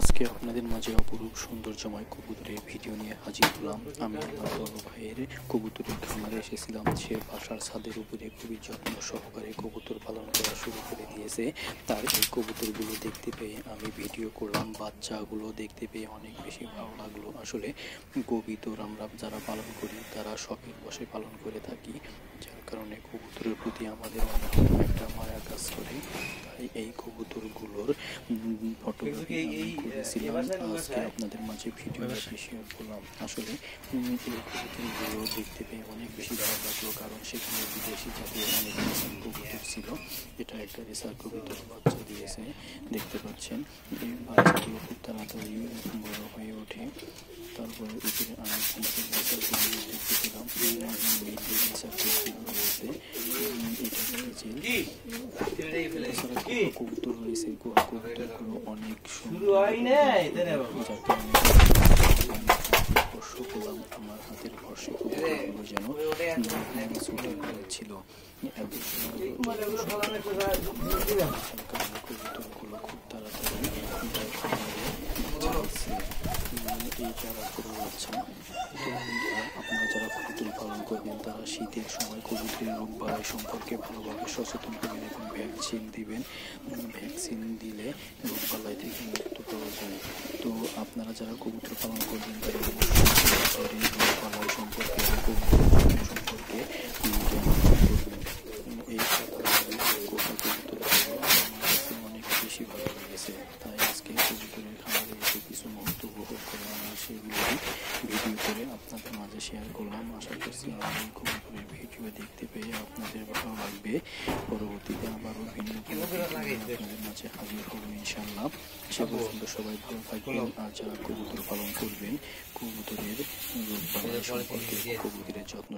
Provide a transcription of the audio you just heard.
আজকে আপনাদের মাঝে অপরূপ সৌন্দর্যময় কবুতরের ভিডিও নিয়ে হাজির হলাম। আমি আমার বড় ভাইয়ের কবুতরের খামারে এসেছিলাম। সে বাসার ছাদের উপরে খুবই যত্ন সহকারে কবুতর পালন করা শুরু করে দিয়েছে। তার এই কবুতরগুলো দেখতে পেয়ে আমি ভিডিও করলাম। বাচ্চাগুলো দেখতে পেয়ে অনেক বেশি ভালো লাগলো। আসলে কবুতর আমরা যারা পালন করি তারা শখের বশে পালন করে থাকি, যার কারণে কবুতরের প্রতি আমাদের অন্যরকম একটা মায়া কাজ করে। তাই এই কবুতরগুলোর ফটোগ্রাফি আমি করেছিলাম। আজকে আপনাদের মাঝে ভিডিওটা শেয়ার করলাম। আসলে এই কবুতরগুলো দেখতে পেয়ে অনেক বেশি ভালো লাগলো, কারণ সেখানে বিদেশি জাতীয় অনেক রেসার কবুতর ছিল। এটা একটা রেসার কবুতর বাচ্চা দিয়েছে, দেখতে পাচ্ছেন। এই বাচ্চাগুলো খুব তাড়াতাড়ি বড় হয়ে ওঠে। তারপরে উপরে আমি রেসারগুলো দেখতে পেলাম। কবুতর রয়েছে, কবুতরগুলো অনেক সুন্দর, স্পর্শ করলাম। আমার হাতের স্পর্শে কবুতরগুলো যেন ছুটে ছিল। এত কবুতরগুলো খুব তাড়াতাড়ি এই যারা করে যাচ্ছে। আপনারা যারা কবুতর পালন করবেন তারা শীতের সময় কবুতরের রোগ বালাই সম্পর্কে ভালোভাবে সচেতন হবেন এবং ভ্যাকসিন দিবেন। ভ্যাকসিন দিলে রোগ বালাই থেকে মুক্ত পাওয়া যায়। তো আপনারা যারা কবুতর পালন করবেন তারা অবশ্যই রোগ বালাই সম্পর্কে কবুতর সম্পর্কে করবেন। এই কবুতর অনেক বেশি ভালো লেগেছে। তাই আজকে কবুতরের খামারে এসে কিছু মুহূর্ত উপভোগ করে আমি সেগুলো ভিডিও করে আপনাদের মাঝে শেয়ার করলাম। আশা করছি আমার এই কবুতরের ভিডিও দেখতে পেয়ে আপনাদের ভালো লাগবে। পরবর্তীতে আবারও ভিন্ন আপনাদের মাঝে হাজির হবো ইনশাল্লাহ। সে পর্যন্ত সবাই ভালো থাকবেন। আর যারা কবুতর পালন করবেন, কবুতরের রোগ বালাই সম্পর্কে, কবুতরের যত্ন